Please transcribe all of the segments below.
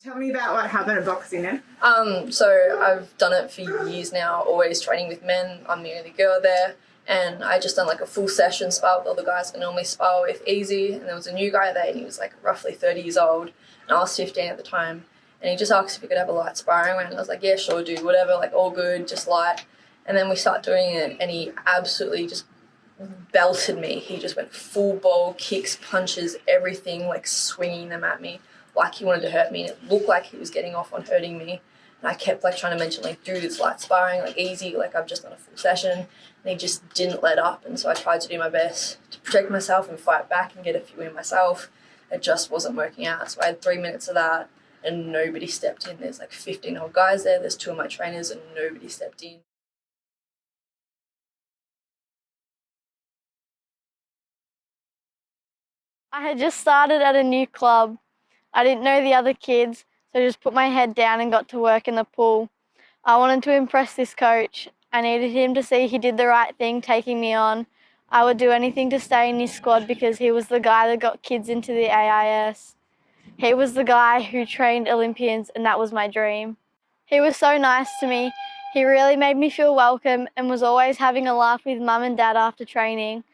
Tell me about what happened at boxing then. So I've done it for years now, always training with men. I'm the only girl there. And I just done like a full session spar with all the guys I normally spar with easy. And there was a new guy there and he was like roughly 30 years old. And I was 15 at the time. And he just asked if we could have a light sparring round. And I was like, yeah, sure, dude, whatever, like all good, just light. And then we start doing it and he absolutely just belted me. He just went full ball, kicks, punches, everything, like swinging them at me like he wanted to hurt me. And it looked like he was getting off on hurting me. And I kept like trying to mention like, dude, it's light sparring, like easy, like I've just done a full session. And he just didn't let up. And so I tried to do my best to protect myself and fight back and get a few in myself. It just wasn't working out. So I had 3 minutes of that and nobody stepped in. There's like 15 old guys there. There's 2 of my trainers and nobody stepped in. I had just started at a new club. I didn't know the other kids, so I just put my head down and got to work in the pool. I wanted to impress this coach. I needed him to see he did the right thing taking me on. I would do anything to stay in his squad because he was the guy that got kids into the AIS. He was the guy who trained Olympians and that was my dream. He was so nice to me. He really made me feel welcome and was always having a laugh with Mum and Dad after training.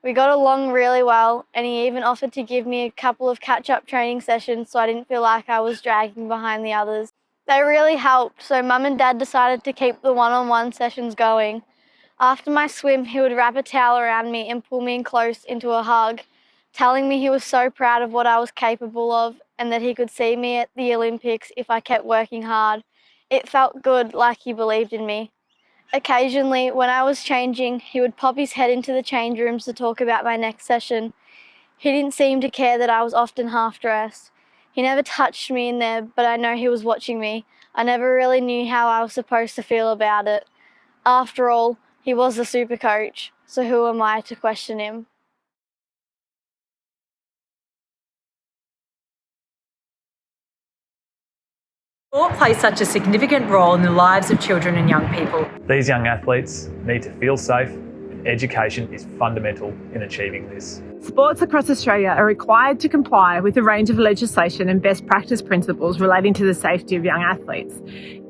We got along really well and he even offered to give me a couple of catch-up training sessions so I didn't feel like I was dragging behind the others. They really helped, so Mum and Dad decided to keep the one-on-one sessions going. After my swim, he would wrap a towel around me and pull me in close into a hug, telling me he was so proud of what I was capable of and that he could see me at the Olympics if I kept working hard. It felt good, like he believed in me. Occasionally, when I was changing, he would pop his head into the change rooms to talk about my next session. He didn't seem to care that I was often half-dressed. He never touched me in there, but I know he was watching me. I never really knew how I was supposed to feel about it. After all, he was the super coach, so who am I to question him? Sport plays such a significant role in the lives of children and young people. These young athletes need to feel safe, and education is fundamental in achieving this. Sports across Australia are required to comply with a range of legislation and best practice principles relating to the safety of young athletes.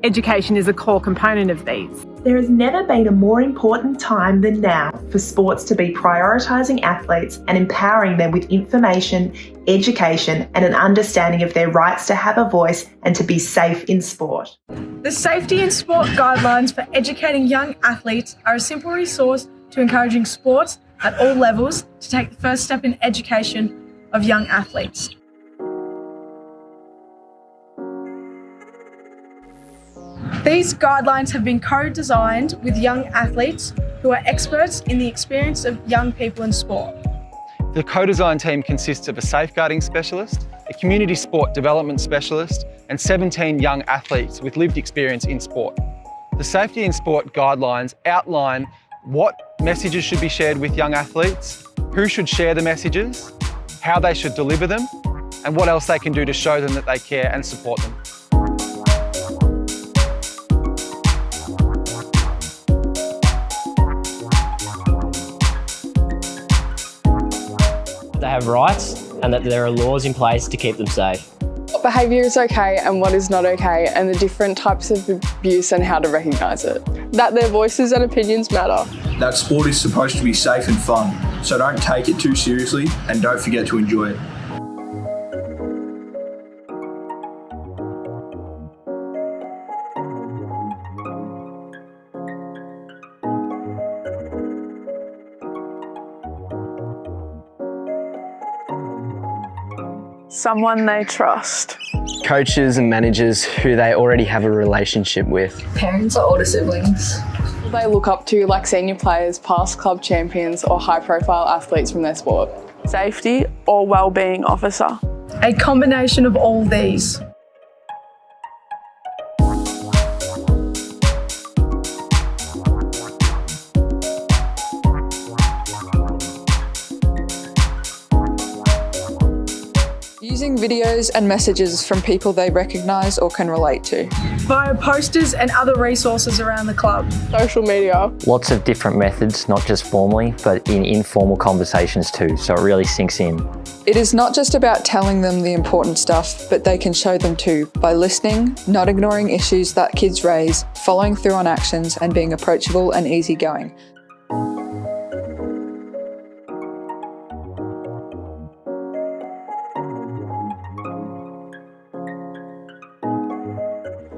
Education is a core component of these. There has never been a more important time than now for sports to be prioritising athletes and empowering them with information, education and an understanding of their rights to have a voice and to be safe in sport. The Safety in Sport guidelines for educating young athletes are a simple resource to encouraging sports at all levels to take the first step in education of young athletes. These guidelines have been co-designed with young athletes who are experts in the experience of young people in sport. The co-design team consists of a safeguarding specialist, a community sport development specialist, and 17 young athletes with lived experience in sport. The Safety in Sport guidelines outline what messages should be shared with young athletes, who should share the messages, how they should deliver them, and what else they can do to show them that they care and support them. They have rights and that there are laws in place to keep them safe. What behaviour is okay and what is not okay, and the different types of abuse and how to recognise it. That their voices and opinions matter. That sport is supposed to be safe and fun, so don't take it too seriously and don't forget to enjoy it. Someone they trust. Coaches and managers who they already have a relationship with. Parents or older siblings. They look up to, like senior players, past club champions or high-profile athletes from their sport. Safety or wellbeing officer. A combination of all these. Using videos and messages from people they recognise or can relate to. Via posters and other resources around the club. Social media. Lots of different methods, not just formally, but in informal conversations too, so it really sinks in. It is not just about telling them the important stuff, but they can show them too by listening, not ignoring issues that kids raise, following through on actions and being approachable and easygoing.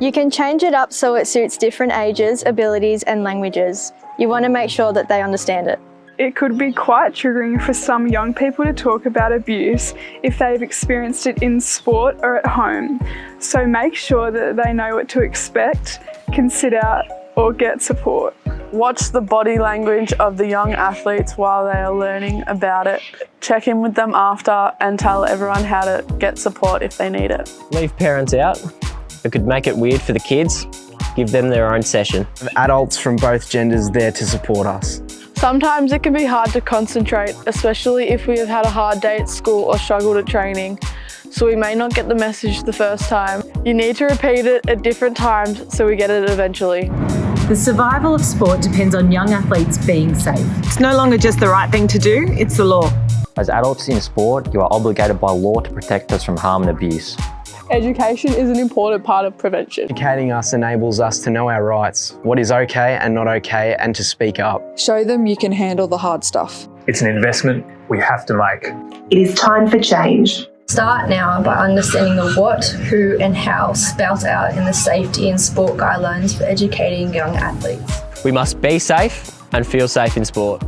You can change it up so it suits different ages, abilities and languages. You want to make sure that they understand it. It could be quite triggering for some young people to talk about abuse if they've experienced it in sport or at home. So make sure that they know what to expect, consider or get support. Watch the body language of the young athletes while they are learning about it. Check in with them after and tell everyone how to get support if they need it. Leave parents out. It could make it weird for the kids. Give them their own session. Adults from both genders there to support us. Sometimes it can be hard to concentrate, especially if we have had a hard day at school or struggled at training, so we may not get the message the first time. You need to repeat it at different times so we get it eventually. The survival of sport depends on young athletes being safe. It's no longer just the right thing to do, it's the law. As adults in sport, you are obligated by law to protect us from harm and abuse. Education is an important part of prevention. Educating us enables us to know our rights, what is okay and not okay, and to speak up. Show them you can handle the hard stuff. It's an investment we have to make. It is time for change. Start now by understanding the what, who and how spelt out in the safety and sport guidelines for educating young athletes. We must be safe and feel safe in sport.